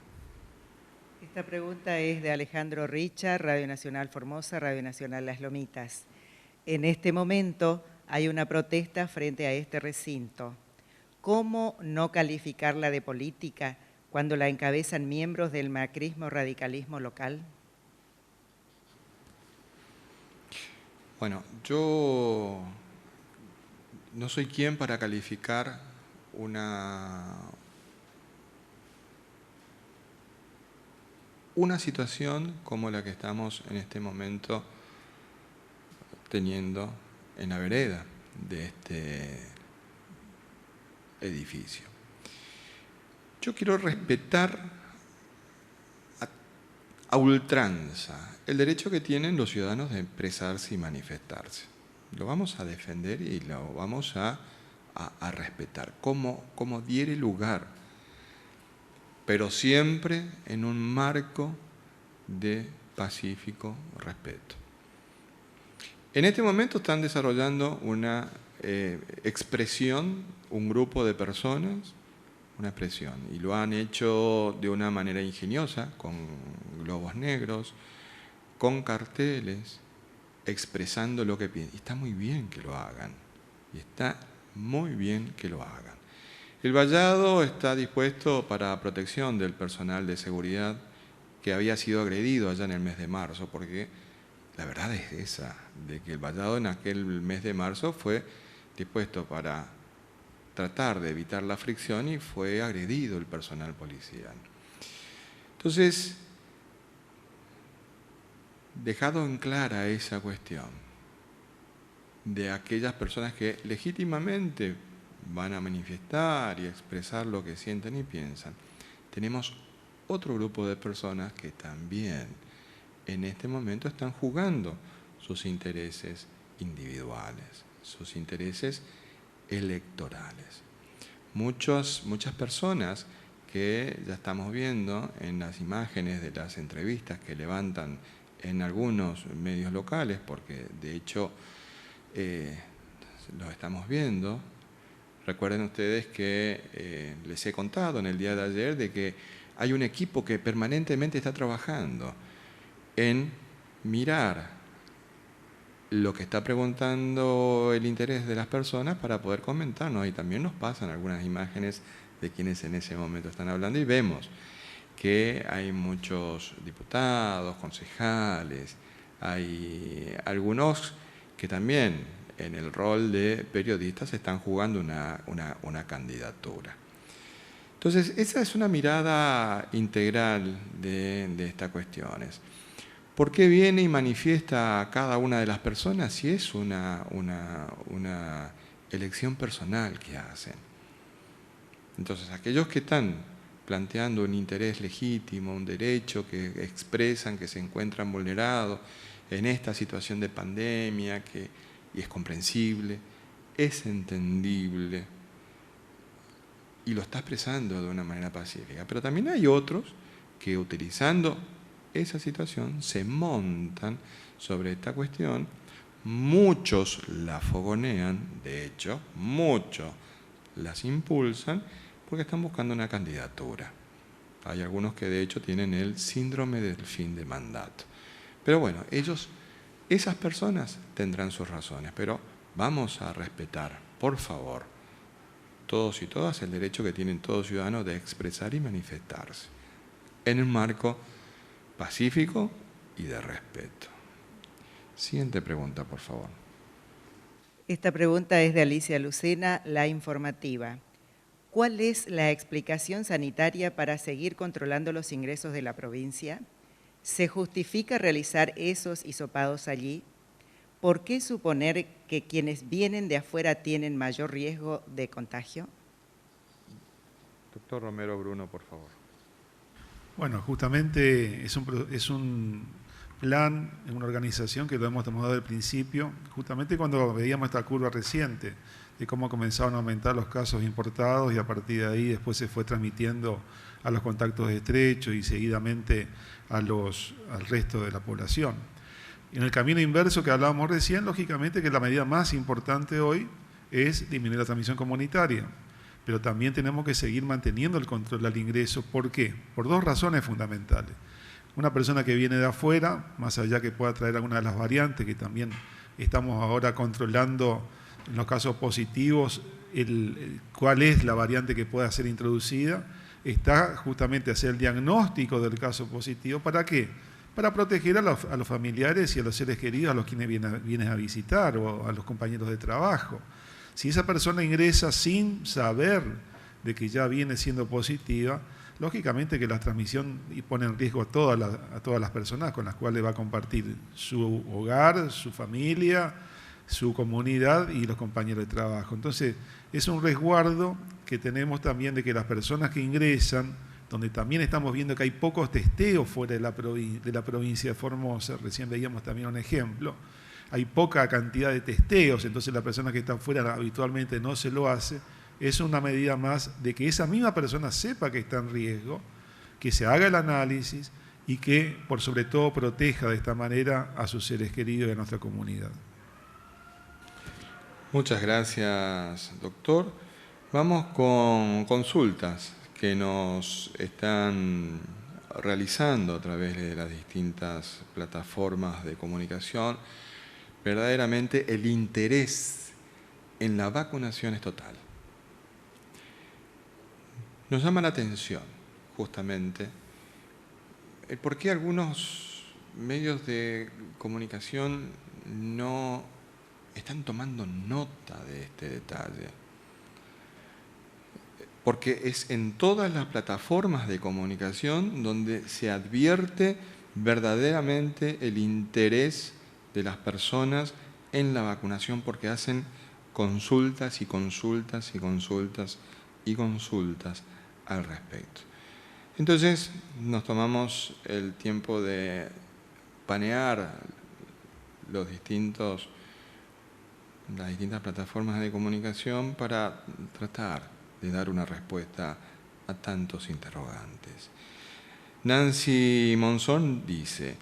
Esta pregunta es de Alejandro Richa, Radio Nacional Formosa, Radio Nacional Las Lomitas. En este momento hay una protesta frente a este recinto. ¿Cómo no calificarla de política cuando la encabezan miembros del macrismo radicalismo local? Bueno, yo no soy quien para calificar una situación como la que estamos en este momento teniendo en la vereda de este edificio. Yo quiero respetar a ultranza el derecho que tienen los ciudadanos de expresarse y manifestarse. Lo vamos a defender y lo vamos a respetar, como diere lugar, pero siempre en un marco de pacífico respeto. En este momento están desarrollando una expresión, un grupo de personas, una expresión, y lo han hecho de una manera ingeniosa, con globos negros, con carteles, expresando lo que piensan. Y está muy bien que lo hagan. Y está muy bien que lo hagan. El vallado está dispuesto para protección del personal de seguridad que había sido agredido allá en el mes de marzo, porque la verdad es esa, de que el vallado en aquel mes de marzo fue dispuesto para tratar de evitar la fricción y fue agredido el personal policial. Entonces, dejado en clara esa cuestión de aquellas personas que legítimamente van a manifestar y expresar lo que sienten y piensan, tenemos otro grupo de personas que también en este momento están jugando sus intereses individuales, sus intereses electorales. Muchas personas que ya estamos viendo en las imágenes de las entrevistas que levantan en algunos medios locales, porque de hecho los estamos viendo. Recuerden ustedes que les he contado en el día de ayer de que hay un equipo que permanentemente está trabajando en mirar lo que está preguntando el interés de las personas para poder comentarnos. Y también nos pasan algunas imágenes de quienes en ese momento están hablando y vemos que hay muchos diputados, concejales, hay algunos que también en el rol de periodistas están jugando una candidatura. Entonces, esa es una mirada integral de estas cuestiones. ¿Por qué viene y manifiesta a cada una de las personas si es una elección personal que hacen? Entonces, aquellos que están planteando un interés legítimo, un derecho que expresan que se encuentran vulnerados en esta situación de pandemia, y es comprensible, es entendible, y lo está expresando de una manera pacífica. Pero también hay otros que utilizando esa situación se montan sobre esta cuestión, muchos la fogonean, de hecho, muchos las impulsan porque están buscando una candidatura. Hay algunos que de hecho tienen el síndrome del fin de mandato. Pero bueno, esas personas tendrán sus razones, pero vamos a respetar, por favor, todos y todas el derecho que tienen todos ciudadanos de expresar y manifestarse en un marco pacífico y de respeto. Siguiente pregunta, por favor. Esta pregunta es de Alicia Lucena, La Informativa. ¿Cuál es la explicación sanitaria para seguir controlando los ingresos de la provincia? ¿Se justifica realizar esos hisopados allí? ¿Por qué suponer que quienes vienen de afuera tienen mayor riesgo de contagio? Doctor Romero Bruno, por favor. Bueno, justamente es un plan, una organización que lo hemos tomado desde el principio, justamente cuando veíamos esta curva reciente de cómo comenzaron a aumentar los casos importados y a partir de ahí después se fue transmitiendo a los contactos estrechos y seguidamente al resto de la población. En el camino inverso que hablábamos recién, lógicamente que la medida más importante hoy es disminuir la transmisión comunitaria, pero también tenemos que seguir manteniendo el control al ingreso. ¿Por qué? Por dos razones fundamentales. Una persona que viene de afuera, más allá que pueda traer alguna de las variantes que también estamos ahora controlando en los casos positivos, cuál es la variante que pueda ser introducida, está justamente hacer el diagnóstico del caso positivo. ¿Para qué? Para proteger a los familiares y a los seres queridos a los quienes vienen a visitar o a los compañeros de trabajo. Si esa persona ingresa sin saber de que ya viene siendo positiva, lógicamente que la transmisión pone en riesgo a todas las personas con las cuales va a compartir su hogar, su familia, su comunidad y los compañeros de trabajo. Entonces, es un resguardo que tenemos también de que las personas que ingresan, donde también estamos viendo que hay pocos testeos fuera de la provincia de Formosa, recién veíamos también un ejemplo, hay poca cantidad de testeos, entonces la persona que está afuera habitualmente no se lo hace, es una medida más de que esa misma persona sepa que está en riesgo, que se haga el análisis y que, por sobre todo, proteja de esta manera a sus seres queridos y a nuestra comunidad. Muchas gracias, doctor. Vamos con consultas que nos están realizando a través de las distintas plataformas de comunicación verdaderamente el interés en la vacunación es total. Nos llama la atención, justamente, el por qué algunos medios de comunicación no están tomando nota de este detalle. Porque es en todas las plataformas de comunicación donde se advierte verdaderamente el interés de las personas en la vacunación, porque hacen consultas y consultas y consultas y consultas al respecto. Entonces nos tomamos el tiempo de panear las distintas plataformas de comunicación para tratar de dar una respuesta a tantos interrogantes. Nancy Monzón dice: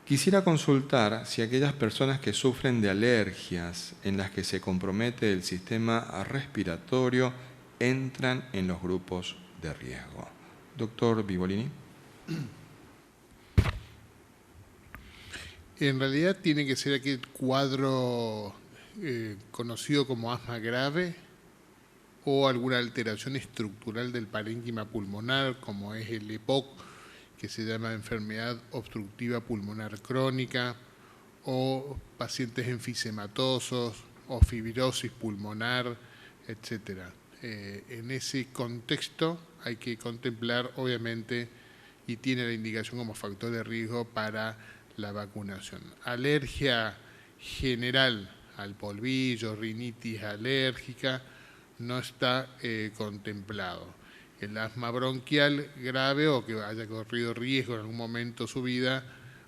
quisiera consultar si aquellas personas que sufren de alergias en las que se compromete el sistema respiratorio entran en los grupos de riesgo. Doctor Vivolini. En realidad tiene que ser aquel cuadro conocido como asma grave o alguna alteración estructural del parénquima pulmonar, como es el EPOC, que se llama enfermedad obstructiva pulmonar crónica, o pacientes enfisematosos, o fibrosis pulmonar, etc. En ese contexto hay que contemplar, obviamente, y tiene la indicación como factor de riesgo para la vacunación. Alergia general al polvillo, rinitis alérgica, no está contemplado. El asma bronquial grave o que haya corrido riesgo en algún momento de su vida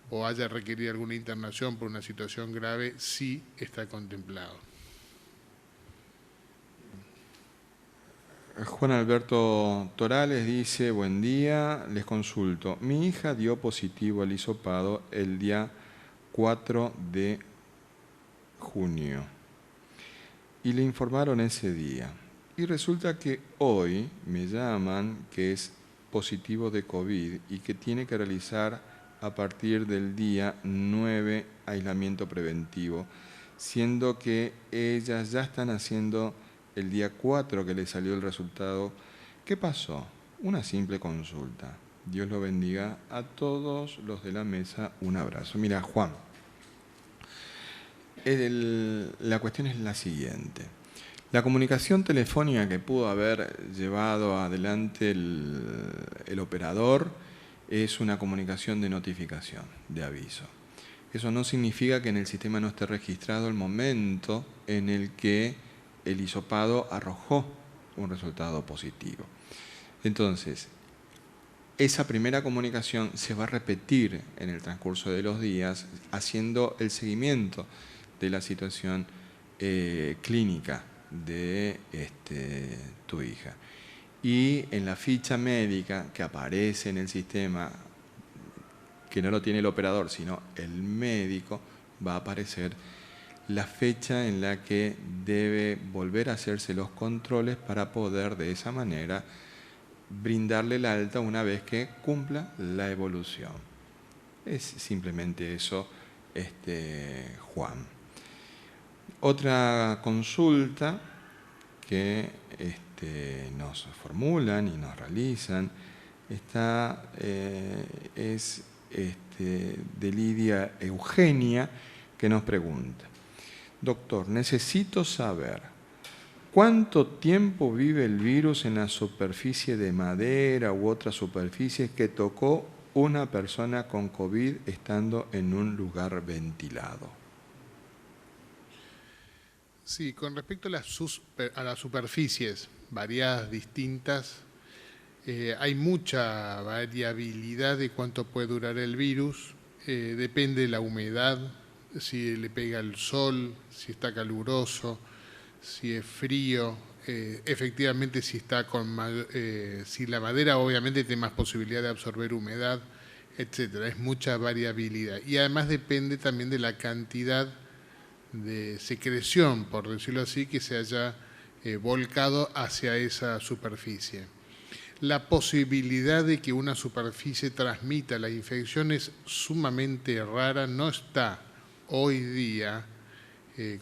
o haya requerido alguna internación por una situación grave, sí está contemplado. Juan Alberto Torales dice: buen día, les consulto. Mi hija dio positivo al hisopado el día 4 de junio y le informaron ese día. Y resulta que hoy me llaman que es positivo de COVID y que tiene que realizar a partir del día 9 aislamiento preventivo, siendo que ellas ya están haciendo el día 4 que le salió el resultado. ¿Qué pasó? Una simple consulta. Dios lo bendiga a todos los de la mesa. Un abrazo. Mira, Juan, la cuestión es la siguiente. La comunicación telefónica que pudo haber llevado adelante el operador es una comunicación de notificación, de aviso. Eso no significa que en el sistema no esté registrado el momento en el que el hisopado arrojó un resultado positivo. Entonces, esa primera comunicación se va a repetir en el transcurso de los días, haciendo el seguimiento de la situación clínica de tu hija. Y en la ficha médica que aparece en el sistema, que no lo tiene el operador, sino el médico, va a aparecer la fecha en la que debe volver a hacerse los controles para poder de esa manera brindarle el alta una vez que cumpla la evolución. Es simplemente eso, Juan. Otra consulta que nos formulan y nos realizan es de Lidia Eugenia, que nos pregunta: doctor, necesito saber cuánto tiempo vive el virus en la superficie de madera u otras superficies que tocó una persona con COVID estando en un lugar ventilado. Sí, con respecto a las superficies variadas, distintas, hay mucha variabilidad de cuánto puede durar el virus, depende de la humedad, si le pega el sol, si está caluroso, si es frío, efectivamente si está si la madera obviamente tiene más posibilidad de absorber humedad, etcétera. Es mucha variabilidad y además depende también de la cantidad de secreción, por decirlo así, que se haya volcado hacia esa superficie. La posibilidad de que una superficie transmita la infección es sumamente rara, no está hoy día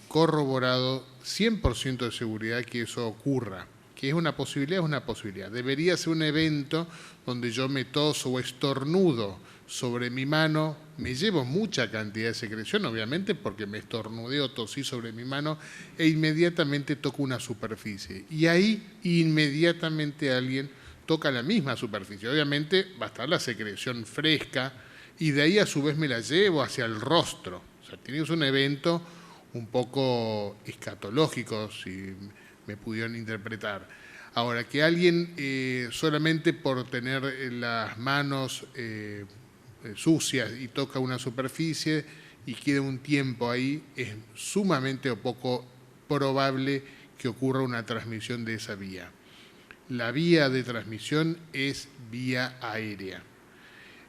corroborado 100% de seguridad que eso ocurra. Que es una posibilidad, es una posibilidad. Debería ser un evento donde yo me toso o estornudo sobre mi mano, me llevo mucha cantidad de secreción, obviamente, porque me estornudé o tosí sobre mi mano e inmediatamente toco una superficie. Y ahí inmediatamente alguien toca la misma superficie. Obviamente va a estar la secreción fresca y de ahí a su vez me la llevo hacia el rostro. O sea, tienes un evento un poco escatológico, si me pudieron interpretar. Ahora, que alguien solamente por tener las manos sucias y toca una superficie y queda un tiempo ahí, es sumamente o poco probable que ocurra una transmisión de esa vía. La vía de transmisión es vía aérea.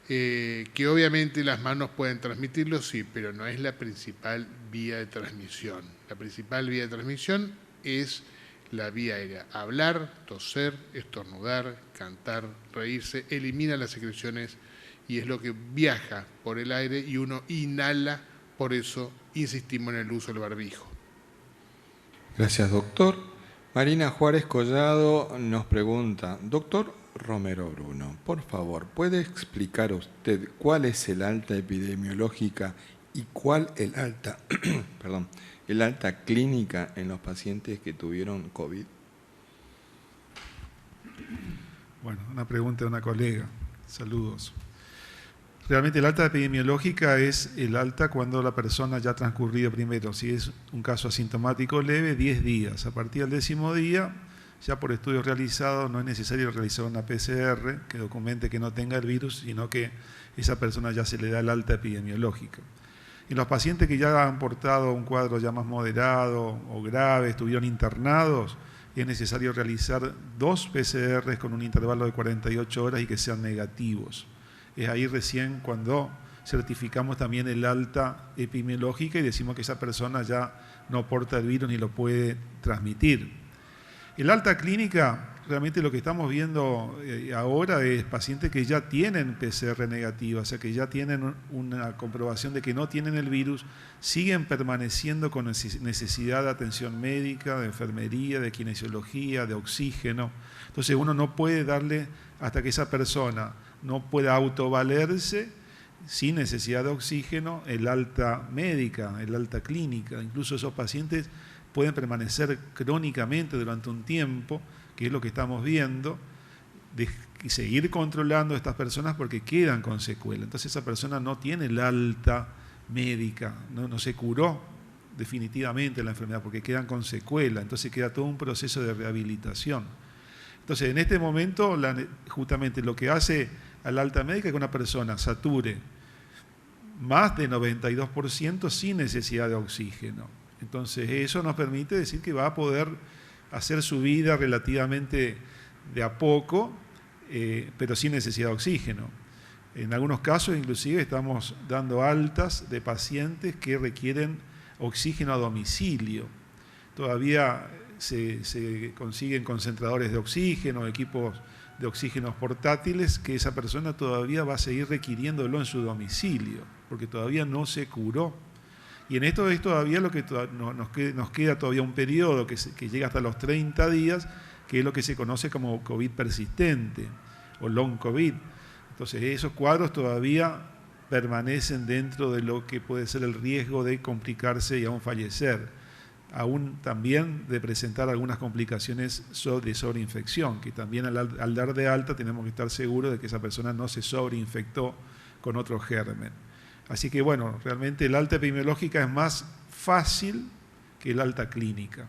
Que obviamente las manos pueden transmitirlo, sí, pero no es la principal vía de transmisión. La principal vía de transmisión es la vía aérea. Hablar, toser, estornudar, cantar, reírse, elimina las secreciones y es lo que viaja por el aire y uno inhala, por eso insistimos en el uso del barbijo. Gracias, doctor. Marina Juárez Collado nos pregunta, doctor Romero Bruno, por favor, ¿puede explicar usted cuál es el alta epidemiológica y cuál el alta, el alta clínica en los pacientes que tuvieron COVID? Bueno, una pregunta de una colega. Saludos. Realmente el alta epidemiológica es el alta cuando la persona ya ha transcurrido primero, si es un caso asintomático leve, 10 días. A partir del 10º día, ya por estudios realizados, no es necesario realizar una PCR que documente que no tenga el virus, sino que esa persona ya se le da el alta epidemiológica. En los pacientes que ya han portado un cuadro ya más moderado o grave, estuvieron internados, es necesario realizar 2 PCRs con un intervalo de 48 horas y que sean negativos. Es ahí recién cuando certificamos también el alta epidemiológica y decimos que esa persona ya no porta el virus ni lo puede transmitir. El alta clínica, realmente lo que estamos viendo ahora es pacientes que ya tienen PCR negativa, o sea que ya tienen una comprobación de que no tienen el virus, siguen permaneciendo con necesidad de atención médica, de enfermería, de kinesiología, de oxígeno. Entonces uno no puede darle, hasta que esa persona no pueda autovalerse, sin necesidad de oxígeno, el alta médica, el alta clínica. Incluso esos pacientes pueden permanecer crónicamente durante un tiempo, que es lo que estamos viendo, y seguir controlando a estas personas porque quedan con secuelas. Entonces esa persona no tiene el alta médica, no se curó definitivamente la enfermedad porque quedan con secuelas, entonces queda todo un proceso de rehabilitación. Entonces en este momento justamente lo que hace a la alta médica es que una persona sature más de 92% sin necesidad de oxígeno. Entonces eso nos permite decir que va a poder hacer su vida relativamente de a poco, pero sin necesidad de oxígeno. En algunos casos inclusive estamos dando altas de pacientes que requieren oxígeno a domicilio. Todavía se consiguen concentradores de oxígeno, equipos de oxígenos portátiles, que esa persona todavía va a seguir requiriéndolo en su domicilio, porque todavía no se curó. Y en esto es todavía lo que nos queda todavía un periodo que llega hasta los 30 días, que es lo que se conoce como COVID persistente o long COVID. Entonces esos cuadros todavía permanecen dentro de lo que puede ser el riesgo de complicarse y aún fallecer, aún también de presentar algunas complicaciones de sobreinfección, que también al dar de alta tenemos que estar seguros de que esa persona no se sobreinfectó con otro germen. Así que bueno, realmente el alta epidemiológica es más fácil que el alta clínica.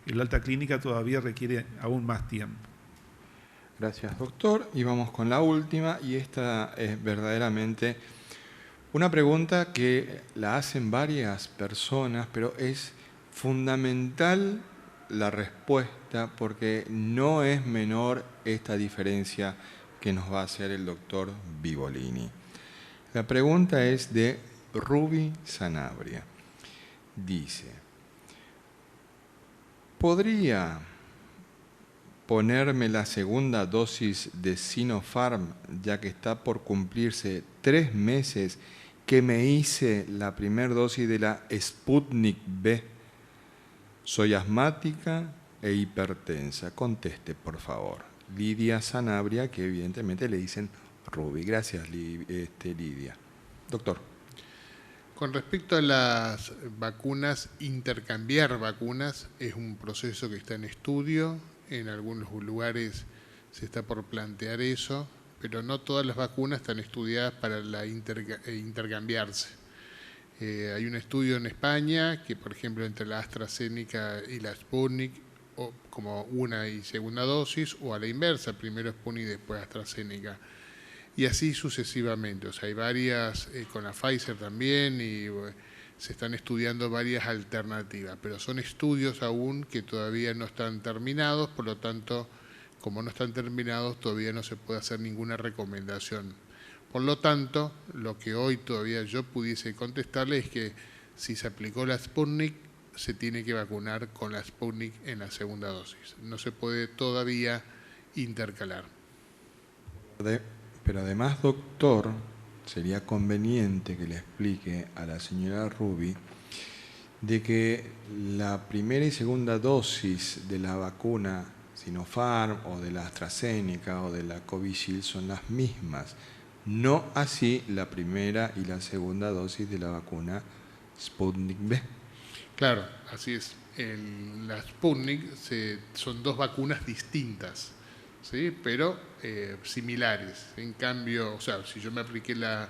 El alta clínica todavía requiere aún más tiempo. Gracias, doctor. Y vamos con la última, y esta es verdaderamente una pregunta que la hacen varias personas, pero es fundamental la respuesta porque no es menor esta diferencia que nos va a hacer el doctor Vivolini. La pregunta es de Ruby Sanabria. Dice, ¿podría ponerme la segunda dosis de Sinopharm ya que está por cumplirse 3 meses que me hice la primera dosis de la Sputnik V. Soy asmática e hipertensa. Conteste, por favor. Lidia Sanabria, que evidentemente le dicen Ruby. Gracias, Lidia. Doctor. Con respecto a las vacunas, intercambiar vacunas es un proceso que está en estudio. En algunos lugares se está por plantear eso, pero no todas las vacunas están estudiadas para intercambiarse. Hay un estudio en España que, por ejemplo, entre la AstraZeneca y la Sputnik, o como una y segunda dosis, o a la inversa, primero Sputnik y después AstraZeneca. Y así sucesivamente. O sea, hay varias, con la Pfizer también, y se están estudiando varias alternativas, pero son estudios aún que todavía no están terminados, por lo tanto, como no están terminados, todavía no se puede hacer ninguna recomendación. Por lo tanto, lo que hoy todavía yo pudiese contestarle es que si se aplicó la Sputnik, se tiene que vacunar con la Sputnik en la segunda dosis. No se puede todavía intercalar. Pero además, doctor, sería conveniente que le explique a la señora Ruby de que la primera y segunda dosis de la vacuna Sinopharm o de la AstraZeneca o de la Covishield son las mismas. No así la primera y la segunda dosis de la vacuna Sputnik V. Claro, así es. La Sputnik son dos vacunas distintas, ¿sí? Pero similares. En cambio, o sea, si yo me apliqué la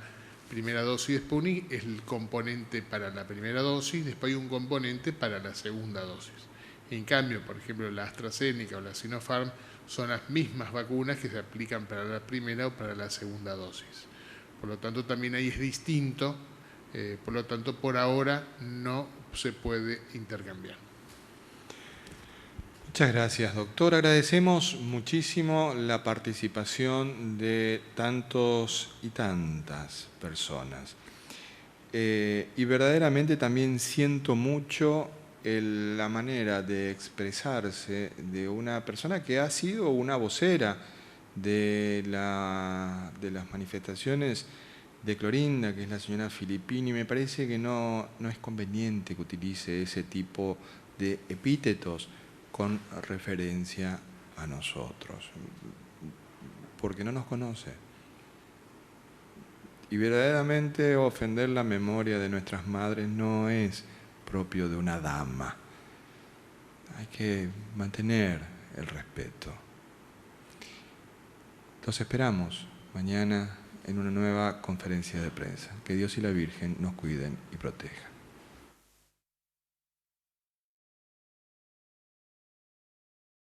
primera dosis de Sputnik, es el componente para la primera dosis, después hay un componente para la segunda dosis. En cambio, por ejemplo, la AstraZeneca o la Sinopharm son las mismas vacunas que se aplican para la primera o para la segunda dosis. Por lo tanto, también ahí es distinto, por lo tanto, por ahora no se puede intercambiar. Muchas gracias, doctor. Agradecemos muchísimo la participación de tantos y tantas personas. Y verdaderamente también siento mucho la manera de expresarse de una persona que ha sido una vocera de las manifestaciones de Clorinda, que es la señora Filippini. Me parece que no es conveniente que utilice ese tipo de epítetos con referencia a nosotros, porque no nos conoce. Y verdaderamente ofender la memoria de nuestras madres no es propio de una dama. Hay que mantener el respeto. Los esperamos mañana en una nueva conferencia de prensa. Que Dios y la Virgen nos cuiden y protejan.